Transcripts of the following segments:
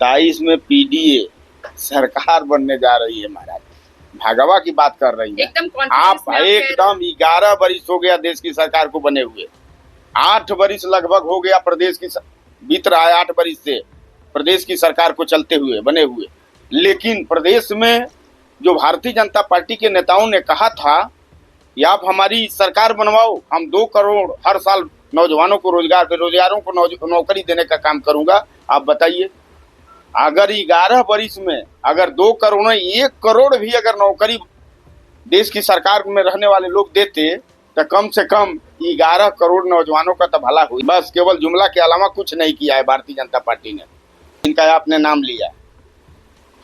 27 में पीडीए सरकार बनने जा रही है महाराज। भागवा की बात कर रही है एकदम आप। एकदम 11 बरिस हो गया देश की सरकार को बने हुए, 8 बरिस लगभग हो गया प्रदेश की बीत रहा है, 8 बरिस से प्रदेश की सरकार को चलते हुए बने हुए। लेकिन प्रदेश में जो भारतीय जनता पार्टी के नेताओं ने कहा था कि आप हमारी सरकार बनवाओ, हम 2 करोड़ हर साल नौजवानों को रोजगार, बेरोजगारों को नौकरी देने का काम करूंगा। आप बताइए, अगर 11 बरिस में अगर 2 करोड़ 1 करोड़ भी अगर नौकरी देश की सरकार में रहने वाले लोग देते तो कम से कम 11 करोड़ नौजवानों का तो भला हुई। बस केवल जुमला के अलावा कुछ नहीं किया है भारतीय जनता पार्टी ने। इनका आपने नाम लिया,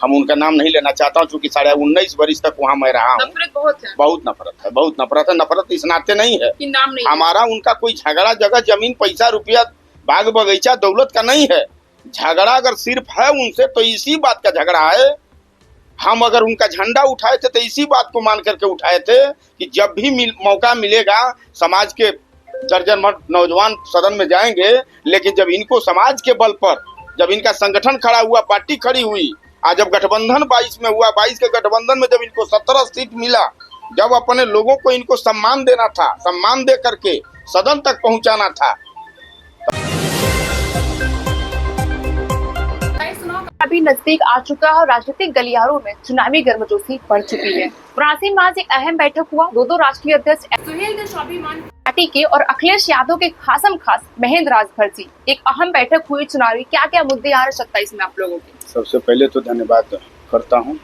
हम उनका नाम नहीं लेना चाहता हूँ क्योंकि 19.5 बरिस तक वहाँ मैं रहा हूँ। बहुत नफरत है, बहुत नफरत है। नफरत इस नाते नहीं है कि नाम नहीं हमारा उनका कोई झगड़ा जगह जमीन पैसा रुपया बाग बगीचा दौलत का नहीं है। झगड़ा अगर सिर्फ है उनसे तो इसी बात का झगड़ा है। हम अगर उनका झंडा उठाए थे तो इसी बात को मान करके उठाए थे कि जब भी मौका मिलेगा समाज के दर्जन भर नौजवान सदन में जाएंगे, लेकिन जब इनको समाज के बल पर जब इनका संगठन खड़ा हुआ, पार्टी खड़ी हुई, आज जब गठबंधन 22 में हुआ, 22 के गठबंधन में जब इनको 17 सीट मिला, जब अपने लोगों को इनको सम्मान देना था, सम्मान दे करके सदन तक पहुंचाना था। अभी नजदीक आ चुका है और राजनीतिक गलियारों में चुनावी गर्मजोशी बढ़ चुकी है। वाराणसी में आज एक अहम बैठक हुआ। दो राष्ट्रीय अध्यक्ष सुहेल स्वाभिमान पार्टी के और अखिलेश यादव के खासम खास महेंद्र राजभर जी, एक अहम बैठक हुई चुनावी। क्या क्या मुद्दे आ रहे 27 में आप लोगों के? सबसे पहले तो धन्यवाद करता हूँ।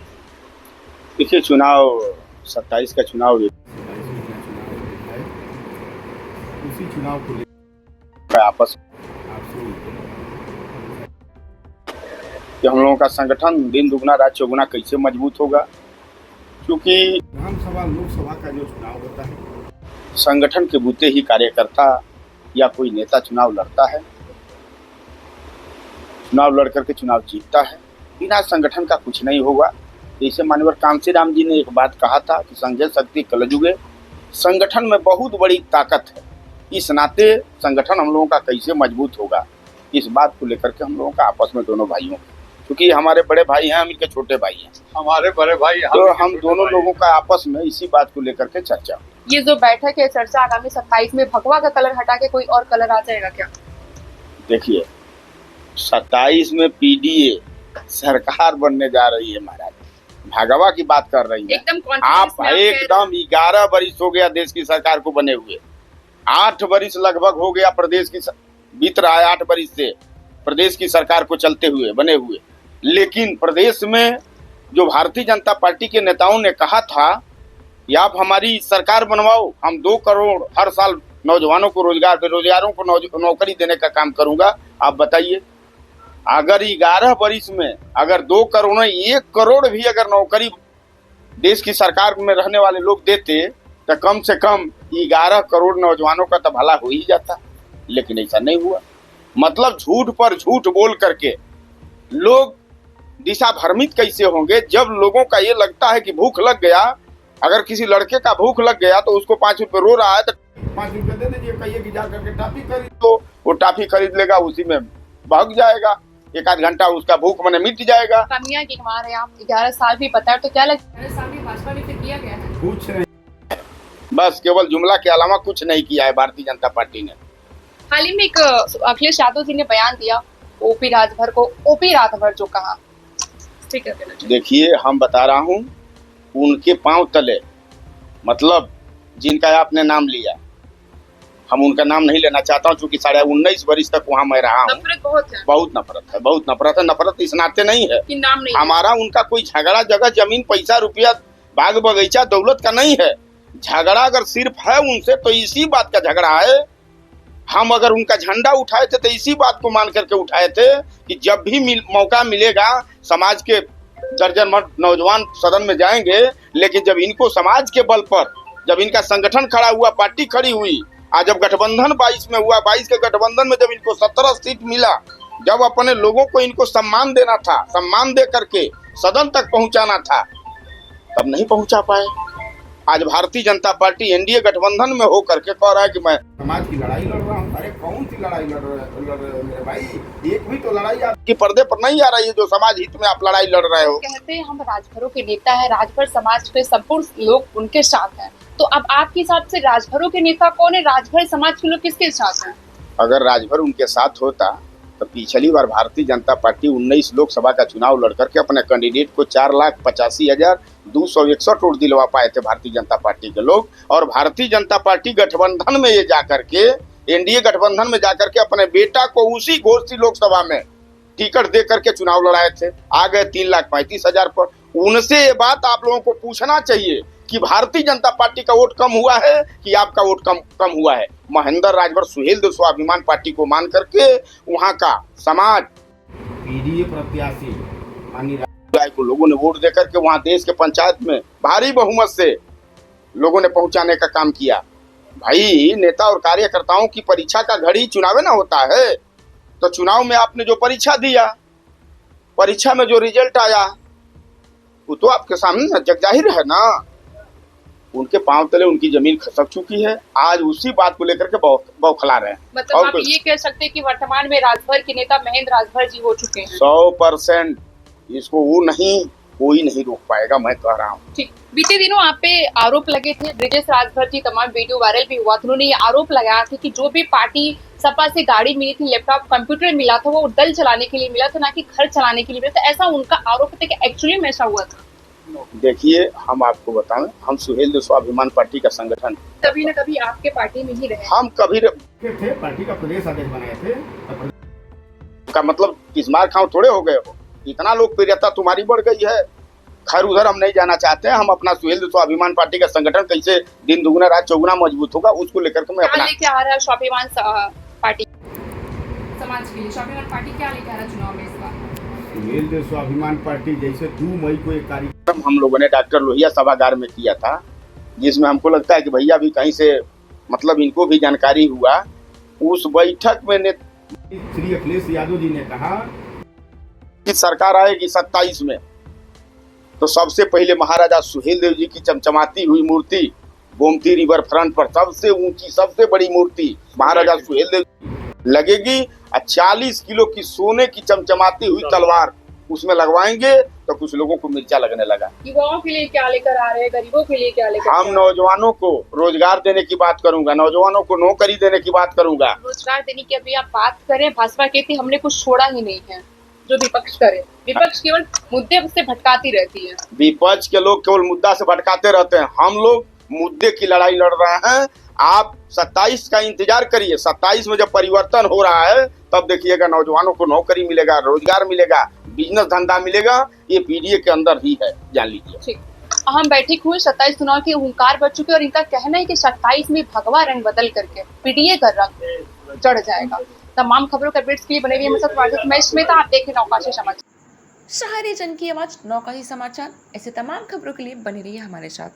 देखिए, चुनाव 27 का चुनाव उसी चुनाव को आपस कि हम लोगों का संगठन दिन दुगना रात चौगुना कैसे मजबूत होगा, क्योंकि विधानसभा लोकसभा का जो चुनाव होता है, संगठन के बूते ही कार्यकर्ता या कोई नेता चुनाव लड़ता है, चुनाव लड़ करके चुनाव जीतता है। बिना संगठन का कुछ नहीं होगा। जैसे मानवर कांसी राम जी ने एक बात कहा था कि संजय शक्ति कलजुगे, संगठन में बहुत बड़ी ताकत है। इस नाते संगठन हम लोगों का कैसे मजबूत होगा, इस बात को लेकर के हम लोगों का आपस में दोनों भाइयों, क्योंकि हमारे बड़े भाई हैं, हम इनके छोटे भाई हैं, हमारे बड़े भाई, तो हम दोनों लोगों का आपस में इसी बात को लेकर के चर्चा। ये जो बैठक है, चर्चा आगामी 27 में भगवा का कलर हटा के कोई और कलर आ जाएगा क्या? देखिए, 27 में पीडीए सरकार बनने जा रही है महाराज। भागवा की बात कर रही है एकदम आप। एकदम 11 बरिस हो गया देश की सरकार को बने हुए, 8 बरिस लगभग हो गया प्रदेश की बीत रहा है, 8 बरिस से प्रदेश की सरकार को चलते हुए बने हुए। लेकिन प्रदेश में जो भारतीय जनता पार्टी के नेताओं ने कहा था कि आप हमारी सरकार बनवाओ, हम 2 करोड़ हर साल नौजवानों को रोजगार, बेरोजगारों को नौकरी देने का काम करूंगा। आप बताइए, अगर 11 बरिस में अगर 2 करोड़ 1 करोड़ भी अगर नौकरी देश की सरकार में रहने वाले लोग देते तो कम से कम 11 करोड़ नौजवानों का तो भला हो ही जाता। लेकिन ऐसा नहीं हुआ। मतलब झूठ पर झूठ बोल करके लोग दिशा भ्रमित कैसे होंगे जब लोगों का ये लगता है कि भूख लग गया। अगर किसी लड़के का भूख लग गया तो उसको 5 रुपए रो रहा है तो 5 रुपए दे दीजिए, कहिए कि जा करके टॉफी खरीद, तो वो टॉफी खरीद लेगा, उसी में भाग जाएगा, 1 आध घंटा उसका भूख मने मिट जाएगा। कमियां की मार है, आप 11 साल भी पता है तो क्या लगता है 11 साल भी भाजपा ने किया गया है? कुछ नहीं, बस केवल जुमला के अलावा कुछ नहीं किया है भारतीय जनता पार्टी ने। हाल ही में एक अखिलेश यादव जी ने बयान दिया ओपी राजभर जो कहा, देखिए, हम बता रहा हूँ, उनके पांव तले, मतलब जिनका आपने नाम लिया, हम उनका नाम नहीं लेना चाहता हूँ क्योंकि 19.5 बरिस तक वहाँ मैं रहा हूँ। बहुत नफरत है, बहुत नफरत है। नफरत इस नाते नहीं है कि नाम नहीं हमारा उनका कोई झगड़ा जगह जमीन पैसा रुपया बाग बगीचा दौलत का नहीं है। झगड़ा अगर सिर्फ है उनसे तो इसी बात का झगड़ा है। हम अगर उनका झंडा उठाए थे तो इसी बात को मान करके उठाए थे कि जब भी मौका मिलेगा समाज के दर्जन भर नौजवान सदन में जाएंगे, लेकिन जब इनको समाज के बल पर जब इनका संगठन खड़ा हुआ, पार्टी खड़ी हुई, आज जब गठबंधन 22 में हुआ, 22 के गठबंधन में जब इनको 17 सीट मिला, जब अपने लोगों को इनको सम्मान देना था, सम्मान दे करके सदन तक पहुंचाना था, तब नहीं पहुंचा पाए। आज भारतीय जनता पार्टी एनडीए गठबंधन में होकर के कह रहा है कि मैं समाज की लड़ाई लड़ रहा हूँ। अरे कौन सी लड़ाई लड़ रहे मेरे भाई? एक भी तो लड़ाई आप कि पर्दे पर नहीं आ रही है जो समाज हित में आप लड़ाई लड़ रहे हो। कहते हैं हम राजभरों के नेता है, राजभर समाज के संपूर्ण लोग उनके साथ हैं। तो अब आपके हिसाब से राजभरों के नेता कौन है, राजभर समाज के लोग किसके साथ हैं? अगर राजभर उनके साथ होता तो पिछली बार भारतीय जनता पार्टी 19 लोकसभा का चुनाव लड़ करके अपने कैंडिडेट को 4,85,261 वोट दिलवा पाए थे भारतीय जनता पार्टी के लोग। और भारतीय जनता पार्टी गठबंधन में ये जाकर के, एनडीए गठबंधन में जाकर के अपने बेटा को उसी घोषित लोकसभा में टिकट दे करके चुनाव लड़ाए थे। आ गए 3,35,000 पर। उनसे ये बात आप लोगों को पूछना चाहिए कि भारतीय जनता पार्टी का वोट कम हुआ है कि आपका वोट कम हुआ है। महेंद्र राजभर सुहेलदेव स्वाभिमान पार्टी को मान करके वहां का समाज पीडीए प्रत्याशी माननीय राय को लोगों ने वोट देकर के वहां देश के पंचायत में भारी बहुमत से लोगों ने पहुंचाने का काम किया। भाई नेता और कार्यकर्ताओं की परीक्षा का घड़ी चुनाव ना होता है, तो चुनाव में आपने जो परीक्षा दिया, परीक्षा में जो रिजल्ट आया वो तो आपके सामने जग जाहिर है ना। उनके पांव तले उनकी जमीन खसक चुकी है, आज उसी बात को लेकर के बौखला रहे हैं। मतलब आप ये कह सकते हैं कि वर्तमान में राजभर के नेता महेंद्र राजभर जी हो चुके हैं। 100% इसको वो नहीं, कोई नहीं रोक पाएगा, मैं कह रहा हूँ। ठीक, बीते दिनों आप पे आरोप लगे थे, ब्रिजेश राजभर जी तमाम वीडियो वायरल भी हुआ था, उन्होंने ये आरोप लगाया था कि जो भी पार्टी सपा से गाड़ी मिली थी, लैपटॉप कंप्यूटर मिला था, वो दल चलाने के लिए मिला था, ना कि घर चलाने के लिए मिला था। ऐसा उनका आरोप था कि एक्चुअली में ऐसा हुआ था? देखिए हम आपको बताएं, हम सुहेलदेव स्वाभिमान पार्टी का संगठन कभी न कभी आपके पार्टी में ही रहे। हम कभी थे पार्टी का प्रदेश अध्यक्ष बनाए थे। का मतलब किस्मार खाओ थोड़े हो गए हो, इतना लोकप्रियता तुम्हारी बढ़ गई है। खैर उधर हम नहीं जाना चाहते हैं। हम अपना सुहेलदेव स्वाभिमान पार्टी का संगठन कैसे दिन दुगुना रात चौगुना मजबूत होगा उसको लेकर के मैं अपना लेके आ रहा है स्वाभिमान पार्टी समाज के लिए। स्वाभिमान पार्टी क्या लेके आ रहा है चुनाव में इस बार? सुहेलदेव स्वाभिमान पार्टी जैसे 2 मई को एक कार्यक्रम हम लोगों ने डॉक्टर लोहिया सभागार में किया था, जिसमें हमको लगता है कि भैया भी कहीं से मतलब इनको भी जानकारी हुआ। उस बैठक में श्री अखिलेश यादव जी ने कहा कि सरकार आएगी 27 में, तो सबसे पहले महाराजा सुहेलदेव जी की चमचमाती हुई मूर्ति गोमती रिवर फ्रंट पर, सबसे ऊंची सबसे बड़ी मूर्ति महाराजा सुहेलदेव लगेगी। 40 किलो की सोने की चमचमाती हुई तलवार उसमें लगवाएंगे, तो कुछ लोगों को मिर्चा लगने लगा। युवाओं के लिए क्या लेकर आ रहे हैं, गरीबों के लिए क्या लेकर? हम नौजवानों को रोजगार देने की बात करूंगा, नौजवानों को नौकरी देने की बात करूंगा। रोजगार देने की अभी आप बात करें, भाजपा कहती हमने कुछ छोड़ा ही नहीं है। जो विपक्ष करे, विपक्ष केवल मुद्दे से भटकाती रहती है। विपक्ष के लोग केवल मुद्दा से भटकाते रहते हैं, हम लोग मुद्दे की लड़ाई लड़ रहे हैं। आप 27 का इंतजार करिए, 27 में जब परिवर्तन हो रहा है तब देखिएगा नौजवानों को नौकरी मिलेगा, रोजगार मिलेगा, बिजनेस धंधा मिलेगा। ये पीडीए के अंदर ही है, जान लीजिए। ठीक, अहम बैठक हुई, 27 चुनाव के हुंकार बढ़ चुके और इनका कहना है कि 27 में भगवा रंग बदल करके पीडीए का रंग चढ़ जाएगा। तमाम खबरों का अपडेट्स के लिए बने रहिए हमारे साथ। मैं स्मिता, आप देख रहे हैं नौकाशी समाचार। शहरी जन की आवाज नौकाशी समाचार। ऐसे तमाम खबरों के लिए बने रहिए हमारे साथ।